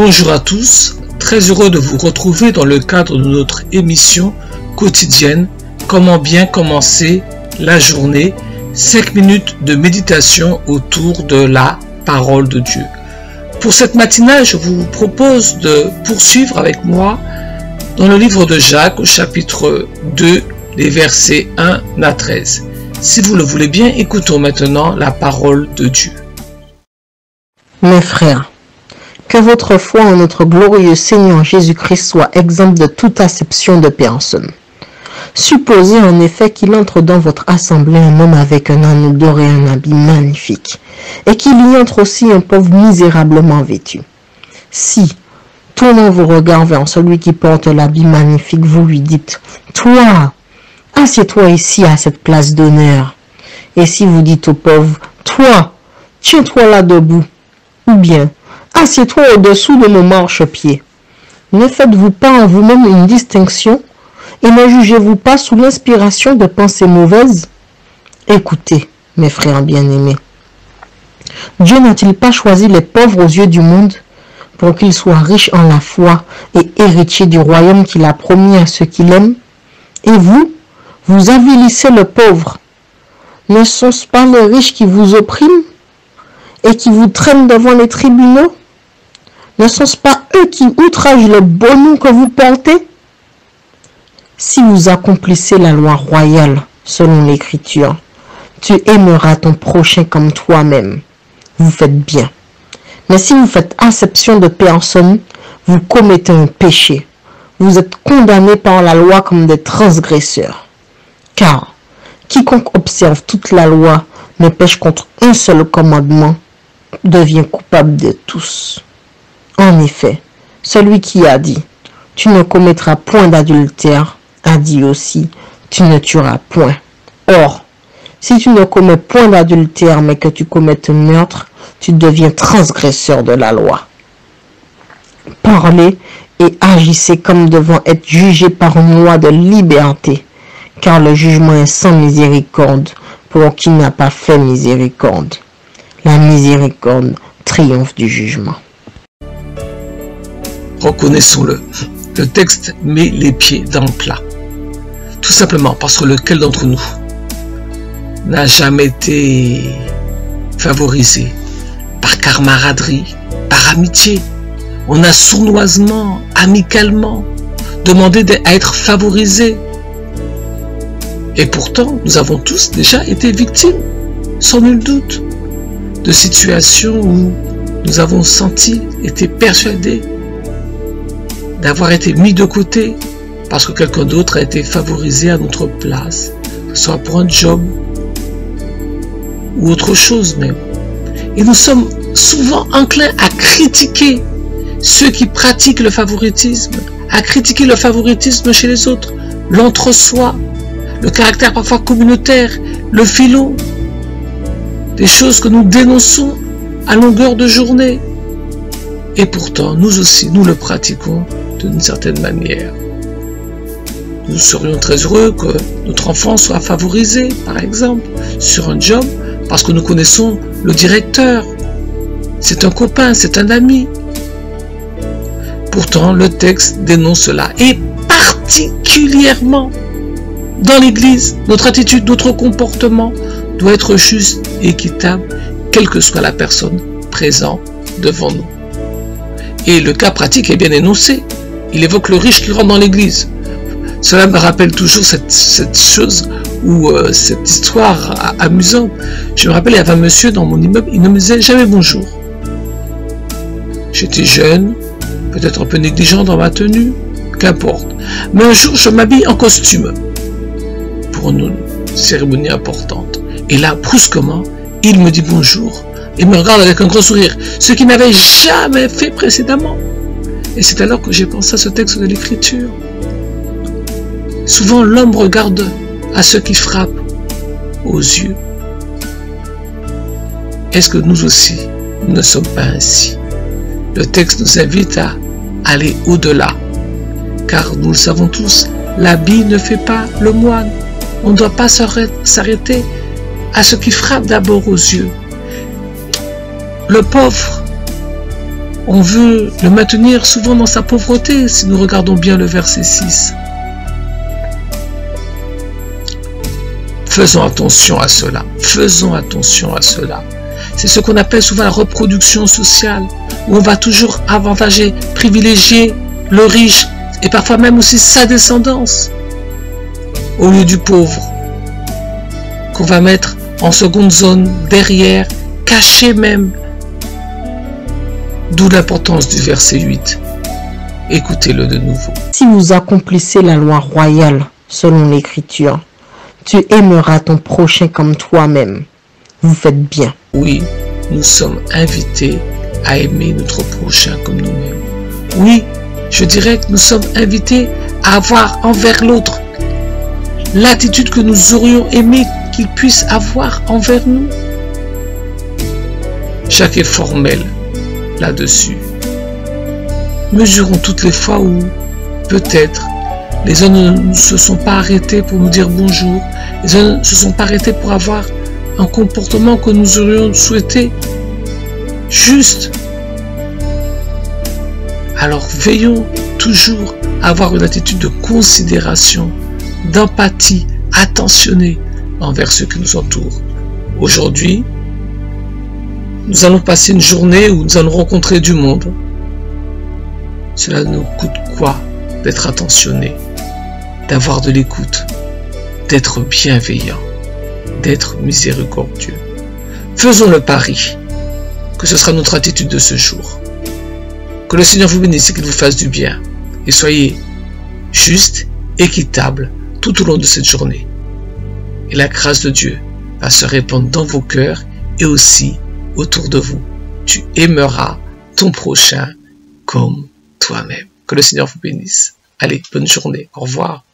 Bonjour à tous, très heureux de vous retrouver dans le cadre de notre émission quotidienne Comment bien commencer la journée, 5 minutes de méditation autour de la parole de Dieu. Pour cette matinale, je vous propose de poursuivre avec moi dans le livre de Jacques au chapitre 2, les versets 1 à 13. Si vous le voulez bien, écoutons maintenant la parole de Dieu. Mes frères, que votre foi en notre glorieux Seigneur Jésus-Christ soit exempte de toute acception de personne. Supposez en effet qu'il entre dans votre assemblée un homme avec un anneau d'or et un habit magnifique, et qu'il y entre aussi un pauvre misérablement vêtu. Si, tournant vos regards vers celui qui porte l'habit magnifique, vous lui dites « Toi, assieds-toi ici à cette place d'honneur. » Et si vous dites au pauvre « Toi, tiens-toi là debout. » Ou bien « Assieds-toi au-dessous de mon marchepied. » Ne faites-vous pas en vous-même une distinction et ne jugez-vous pas sous l'inspiration de pensées mauvaises? Écoutez, mes frères bien-aimés, Dieu n'a-t-il pas choisi les pauvres aux yeux du monde pour qu'ils soient riches en la foi et héritiers du royaume qu'il a promis à ceux qui l'aiment? Et vous, vous avilissez le pauvre. Ne sont-ce pas les riches qui vous oppriment et qui vous traînent devant les tribunaux? Ne sont-ce pas eux qui outragent le beau nom que vous portez? Si vous accomplissez la loi royale selon l'Écriture, tu aimeras ton prochain comme toi-même. Vous faites bien. Mais si vous faites acception de personne, vous commettez un péché. Vous êtes condamnés par la loi comme des transgresseurs. Car quiconque observe toute la loi mais pêche contre un seul commandement devient coupable de tous. En effet, celui qui a dit « Tu ne commettras point d'adultère » a dit aussi « Tu ne tueras point ». Or, si tu ne commets point d'adultère mais que tu commettes un meurtre, tu deviens transgresseur de la loi. Parlez et agissez comme devant être jugés par une loi de liberté, car le jugement est sans miséricorde pour qui n'a pas fait miséricorde. La miséricorde triomphe du jugement. Reconnaissons-le, le texte met les pieds dans le plat. Tout simplement parce que lequel d'entre nous n'a jamais été favorisé par camaraderie, par amitié. On a sournoisement, amicalement demandé à être favorisé. Et pourtant, nous avons tous déjà été victimes, sans nul doute, de situations où nous avons senti, été persuadés d'avoir été mis de côté parce que quelqu'un d'autre a été favorisé à notre place, que ce soit pour un job ou autre chose même. Et nous sommes souvent enclins à critiquer ceux qui pratiquent le favoritisme, à critiquer le favoritisme chez les autres, l'entre-soi, le caractère parfois communautaire, le philo, des choses que nous dénonçons à longueur de journée. Et pourtant, nous aussi, nous le pratiquons d'une certaine manière. Nous serions très heureux que notre enfant soit favorisé, par exemple, sur un job, parce que nous connaissons le directeur. C'est un copain, c'est un ami. Pourtant, le texte dénonce cela. Et particulièrement dans l'Église, notre attitude, notre comportement doit être juste et équitable, quelle que soit la personne présente devant nous. Et le cas pratique est bien énoncé. Il évoque le riche qui rentre dans l'église. Cela me rappelle toujours cette chose ou cette histoire amusante. Je me rappelle, il y avait un monsieur dans mon immeuble, il ne me disait jamais bonjour. J'étais jeune, peut-être un peu négligent dans ma tenue, qu'importe. Mais un jour, je m'habille en costume pour une cérémonie importante. Et là, brusquement, il me dit bonjour. Il me regarde avec un grand sourire, ce qu'il n'avait jamais fait précédemment. Et c'est alors que j'ai pensé à ce texte de l'Écriture. Souvent, l'homme regarde à ceux qui frappent aux yeux. Est-ce que nous aussi, nous ne sommes pas ainsi? Le texte nous invite à aller au-delà. Car nous le savons tous, l'habit ne fait pas le moine. On ne doit pas s'arrêter à ce qui frappe d'abord aux yeux. Le pauvre, on veut le maintenir souvent dans sa pauvreté si nous regardons bien le verset 6. Faisons attention à cela. Faisons attention à cela. C'est ce qu'on appelle souvent la reproduction sociale, où on va toujours avantager, privilégier le riche et parfois même aussi sa descendance au lieu du pauvre, qu'on va mettre en seconde zone, derrière, caché même. D'où l'importance du verset 8. Écoutez-le de nouveau. Si vous accomplissez la loi royale selon l'Écriture, tu aimeras ton prochain comme toi-même. Vous faites bien. Oui, nous sommes invités à aimer notre prochain comme nous-mêmes. Oui, je dirais que nous sommes invités à avoir envers l'autre l'attitude que nous aurions aimé qu'il puisse avoir envers nous. Jacques est formel là-dessus. Mesurons toutes les fois où, peut-être, les uns ne se sont pas arrêtés pour nous dire bonjour, les uns ne se sont pas arrêtés pour avoir un comportement que nous aurions souhaité juste. Alors veillons toujours à avoir une attitude de considération, d'empathie, attentionnée envers ceux qui nous entourent. Aujourd'hui, nous allons passer une journée où nous allons rencontrer du monde. Cela nous coûte quoi d'être attentionné, d'avoir de l'écoute, d'être bienveillant, d'être miséricordieux. Faisons le pari que ce sera notre attitude de ce jour. Que le Seigneur vous bénisse et qu'il vous fasse du bien. Et soyez juste, équitable tout au long de cette journée. Et la grâce de Dieu va se répandre dans vos cœurs et aussi autour de vous. Tu aimeras ton prochain comme toi-même. Que le Seigneur vous bénisse. Allez, bonne journée. Au revoir.